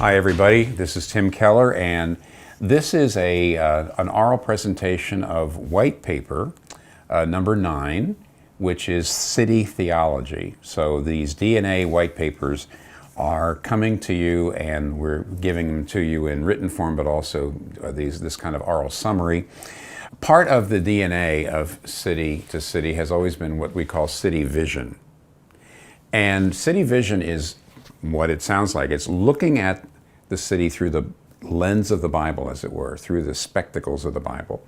Hi everybody, this is Tim Keller, and this is an oral presentation of white paper number 9, which is city theology. So these DNA white papers are coming to you, and we're giving them to you in written form, but also this kind of oral summary. Part of the DNA of city to city has always been what we call city vision. And city vision is what it sounds like. It's looking at the city through the lens of the Bible, as it were, through the spectacles of the Bible,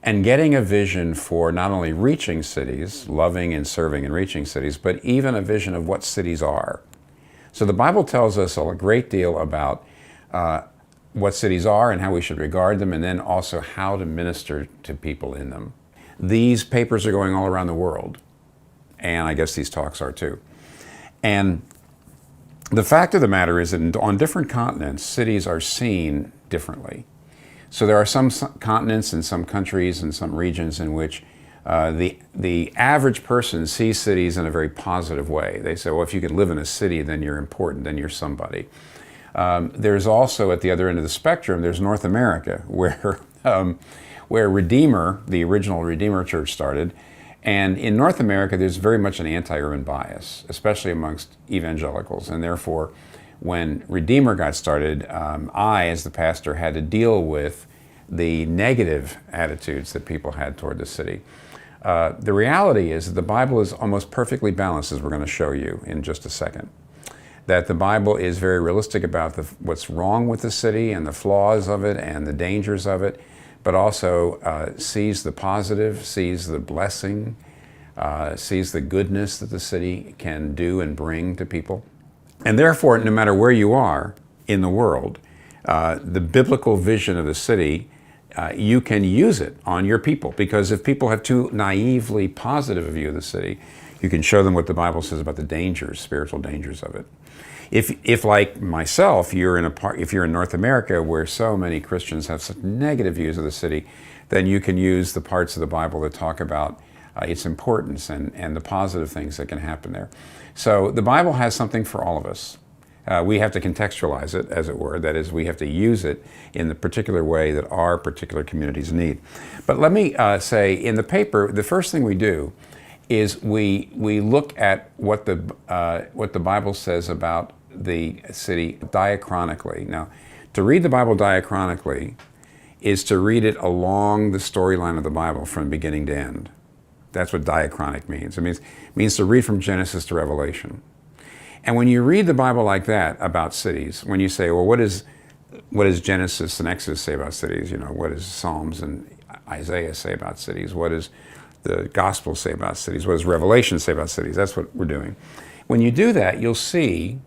and getting a vision for not only reaching cities, loving and serving and reaching cities, but even a vision of what cities are. So the Bible tells us a great deal about what cities are and how we should regard them, and then also how to minister to people in them. These papers are going all around the world, and I guess these talks are too. And the fact of the matter is that on different continents, cities are seen differently. So there are some continents and some countries and some regions in which the average person sees cities in a very positive way. They say, well, if you can live in a city, then you're important, then you're somebody. There's also, at the other end of the spectrum, there's North America, where Redeemer, the original Redeemer Church, started. And in North America, there's very much an anti-urban bias, especially amongst evangelicals. And therefore, when Redeemer got started, I, as the pastor, had to deal with the negative attitudes that people had toward the city. The reality is that the Bible is almost perfectly balanced, as we're going to show you in just a second. That the Bible is very realistic about what's wrong with the city and the flaws of it and the dangers of it, but also sees the positive, sees the blessing, sees the goodness that the city can do and bring to people. And therefore, no matter where you are in the world, the biblical vision of the city, you can use it on your people, because if people have too naively positive a view of the city, you can show them what the Bible says about the dangers, spiritual dangers of it. If like myself, if you're in North America where so many Christians have such negative views of the city, then you can use the parts of the Bible that talk about its importance and the positive things that can happen there. So the Bible has something for all of us. We have to contextualize it, as it were. That is, we have to use it in the particular way that our particular communities need. But let me say, in the paper, the first thing we do is we look at what the Bible says about the city diachronically. Now, to read the Bible diachronically is to read it along the storyline of the Bible from beginning to end. That's what diachronic means. It means to read from Genesis to Revelation. And when you read the Bible like that about cities, when you say, well, what does Genesis and Exodus say about cities? You know, what does Psalms and Isaiah say about cities? What does the Gospels say about cities? What does Revelation say about cities? That's what we're doing. When you do that, you'll see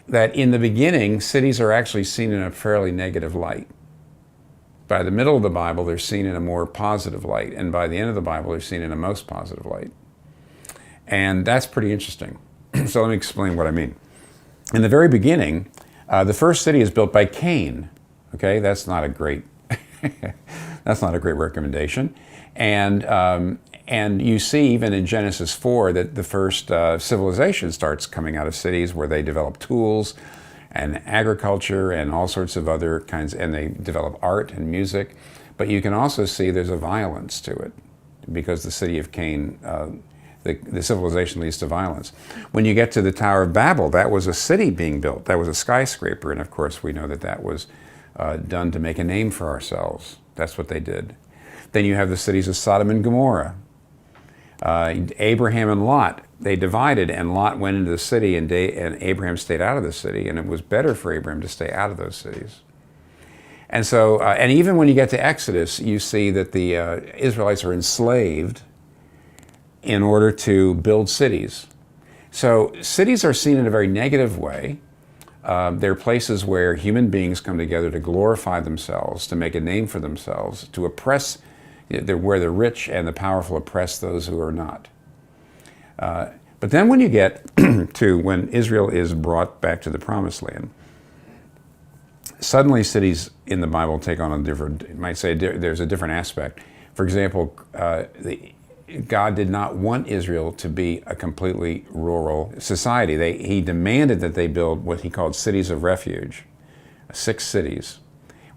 that in the beginning, cities are actually seen in a fairly negative light. By the middle of the Bible, they're seen in a more positive light. And by the end of the Bible, they're seen in a most positive light. And that's pretty interesting. So let me explain what I mean. In the very beginning, the first city is built by Cain. Okay, that's not a great recommendation. And you see even in Genesis 4 that the first civilization starts coming out of cities where they develop tools and agriculture and all sorts of other kinds, and they develop art and music. But you can also see there's a violence to it, because the city of Cain, the civilization leads to violence. When you get to the Tower of Babel, that was a city being built. That was a skyscraper, and of course we know that was done to make a name for ourselves. That's what they did. Then you have the cities of Sodom and Gomorrah. Abraham and Lot, they divided, and Lot went into the city, and Abraham stayed out of the city, and it was better for Abraham to stay out of those cities. And so, and even when you get to Exodus, you see that the Israelites are enslaved in order to build cities. So cities are seen in a very negative way. They're places where human beings come together to glorify themselves, to make a name for themselves, to oppress, where the rich and the powerful oppress those who are not. But then when you get to when Israel is brought back to the Promised Land, suddenly cities in the Bible take on a different, you might say there's a different aspect. For example, God did not want Israel to be a completely rural society. He demanded that they build what he called cities of refuge. 6 cities,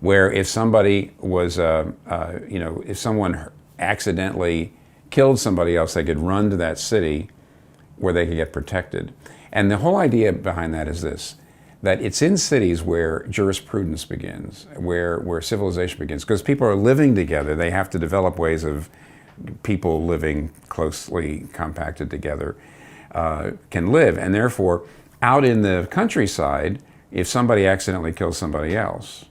where if somebody was, if someone accidentally killed somebody else, they could run to that city where they could get protected. And the whole idea behind that is this, that it's in cities where jurisprudence begins, where civilization begins. Because people are living together, they have to develop ways of people living closely compacted together can live. And therefore, out in the countryside, if somebody accidentally kills somebody else,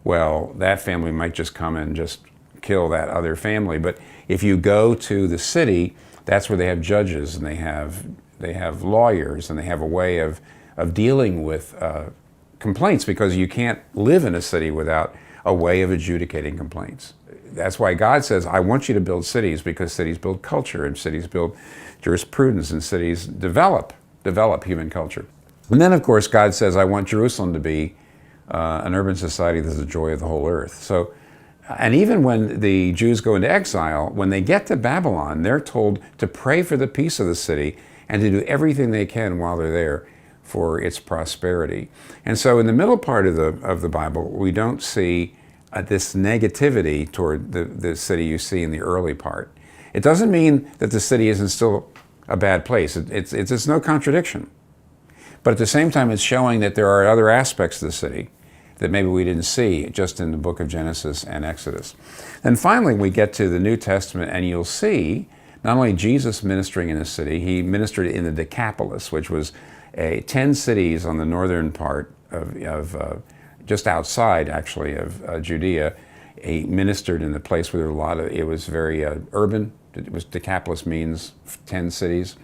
well, that family might just come and just kill that other family. But if you go to the city, that's where they have judges and they have lawyers and they have a way of dealing with complaints, because you can't live in a city without a way of adjudicating complaints. That's why God says, I want you to build cities, because cities build culture and cities build jurisprudence and cities develop human culture. And then, of course, God says, I want Jerusalem to be an urban society that's the joy of the whole earth. So, and even when the Jews go into exile, when they get to Babylon, they're told to pray for the peace of the city and to do everything they can while they're there for its prosperity. And so in the middle part of the Bible, we don't see this negativity toward the city you see in the early part. It doesn't mean that the city isn't still a bad place. It's no contradiction. But at the same time, it's showing that there are other aspects of the city that maybe we didn't see just in the book of Genesis and Exodus. And finally, we get to the New Testament, and you'll see not only Jesus ministering in the city, he ministered in the Decapolis, which was 10 cities on the northern part of just outside, actually, of Judea. He ministered in the place where there were it was very urban. Decapolis means 10 cities.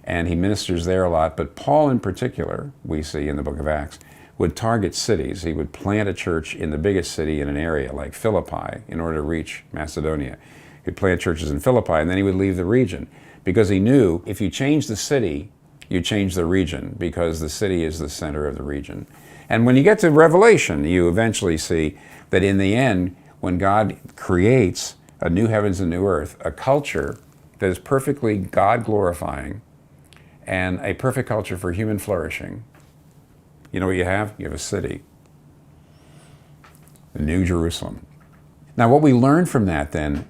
And he ministers there a lot. But Paul in particular, we see in the book of Acts, would target cities. He would plant a church in the biggest city in an area like Philippi in order to reach Macedonia. He'd plant churches in Philippi, and then he would leave the region, because he knew if you change the city, you change the region, because the city is the center of the region. And when you get to Revelation, you eventually see that in the end, when God creates a new heavens and new earth, a culture that is perfectly God-glorifying and a perfect culture for human flourishing, you know what you have? You have a city, the New Jerusalem. Now, what we learn from that then,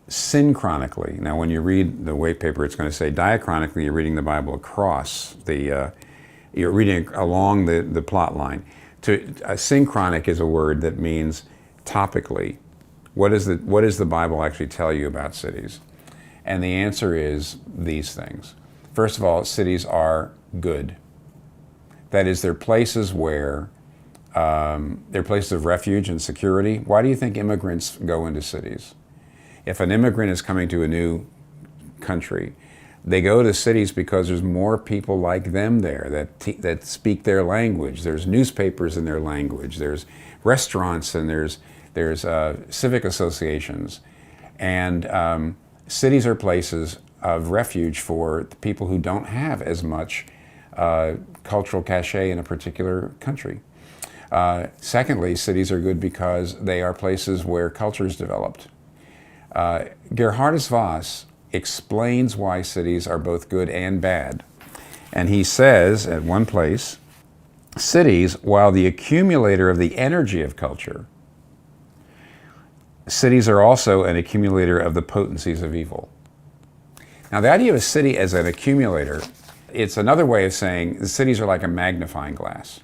synchronically, now when you read the white paper, it's going to say diachronically, you're reading the Bible across you're reading along the plot line. Synchronic is a word that means topically. What does the Bible actually tell you about cities? And the answer is these things. First of all, cities are good. That is, they're places where they're places of refuge and security. Why do you think immigrants go into cities? If an immigrant is coming to a new country, they go to cities because there's more people like them there that speak their language. There's newspapers in their language. There's restaurants, and there's civic associations. And cities are places of refuge for people who don't have as much cultural cachet in a particular country. Secondly, cities are good because they are places where culture is developed. Gerhardus Voss explains why cities are both good and bad. And he says at one place, cities, while the accumulator of the energy of culture, cities are also an accumulator of the potencies of evil. Now, the idea of a city as an accumulator, it's another way of saying the cities are like a magnifying glass.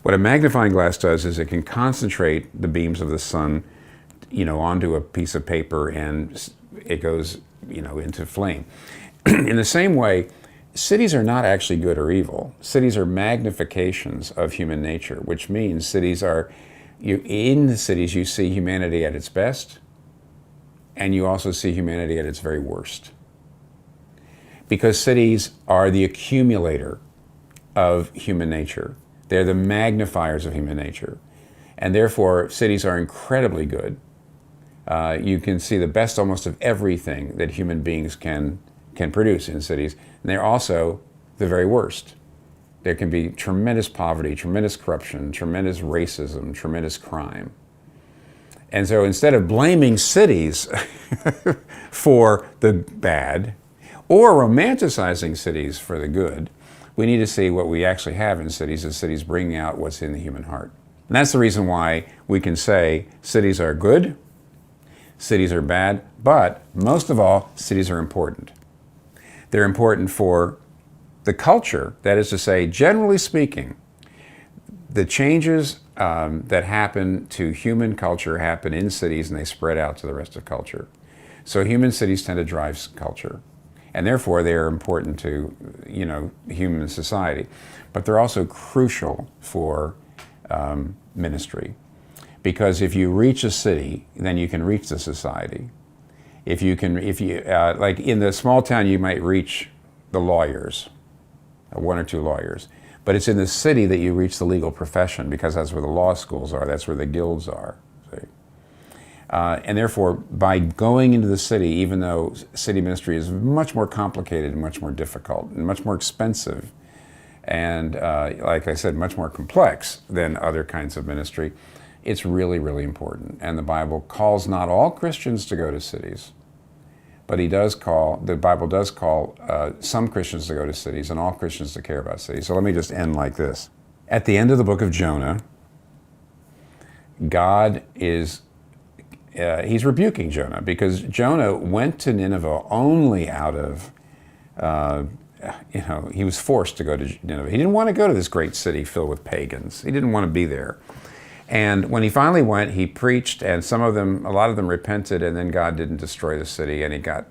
What a magnifying glass does is it can concentrate the beams of the sun, onto a piece of paper, and it goes, into flame. In the same way, cities are not actually good or evil. Cities are magnifications of human nature, which means cities are, in the cities you see humanity at its best, and you also see humanity at its very worst. Because cities are the accumulator of human nature. They're the magnifiers of human nature. And therefore, cities are incredibly good. You can see the best almost of everything that human beings can produce in cities. And they're also the very worst. There can be tremendous poverty, tremendous corruption, tremendous racism, tremendous crime. And so instead of blaming cities for the bad, or romanticizing cities for the good, We need to see what we actually have in cities, as cities bringing out what's in the human heart. And that's the reason why we can say cities are good, cities are bad, but most of all, cities are important. They're important for the culture. That is to say, generally speaking, the changes that happen to human culture happen in cities and they spread out to the rest of culture. So human cities tend to drive culture. And therefore, they are important to, human society. But they're also crucial for ministry. Because if you reach a city, then you can reach the society. If you like in the small town, you might reach the lawyers, one or two lawyers. But it's in the city that you reach the legal profession, because that's where the law schools are, that's where the guilds are. See? And therefore, by going into the city, even though city ministry is much more complicated and much more difficult and much more expensive, and like I said, much more complex than other kinds of ministry, it's really, really important. And the Bible calls not all Christians to go to cities, but the Bible does call some Christians to go to cities and all Christians to care about cities. So let me just end like this. At the end of the book of Jonah, God is he's rebuking Jonah, because Jonah went to Nineveh only out of, he was forced to go to Nineveh. He didn't want to go to this great city filled with pagans. He didn't want to be there. And when he finally went, he preached, and a lot of them repented, and then God didn't destroy the city, and he got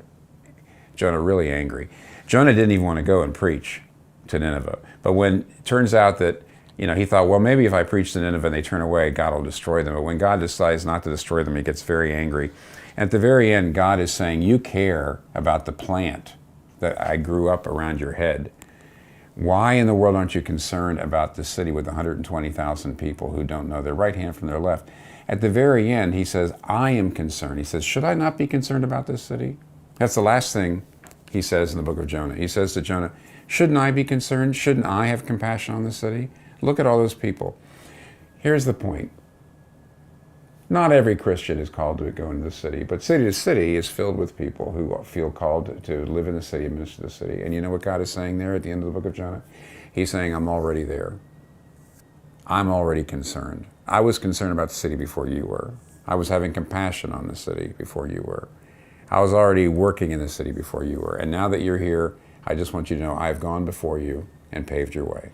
Jonah really angry. Jonah didn't even want to go and preach to Nineveh. But when it turns out that, he thought, well, maybe if I preach to Nineveh and they turn away, God will destroy them. But when God decides not to destroy them, he gets very angry. And at the very end, God is saying, you care about the plant that I grew up around your head. Why in the world aren't you concerned about the city with 120,000 people who don't know their right hand from their left? At the very end, he says, I am concerned. He says, should I not be concerned about this city? That's the last thing he says in the book of Jonah. He says to Jonah, shouldn't I be concerned? Shouldn't I have compassion on the city? Look at all those people. Here's the point. Not every Christian is called to go into the city, but city to city is filled with people who feel called to live in the city and minister to the city. And you know what God is saying there at the end of the book of Jonah? He's saying, I'm already there. I'm already concerned. I was concerned about the city before you were. I was having compassion on the city before you were. I was already working in the city before you were. And now that you're here, I just want you to know I've gone before you and paved your way.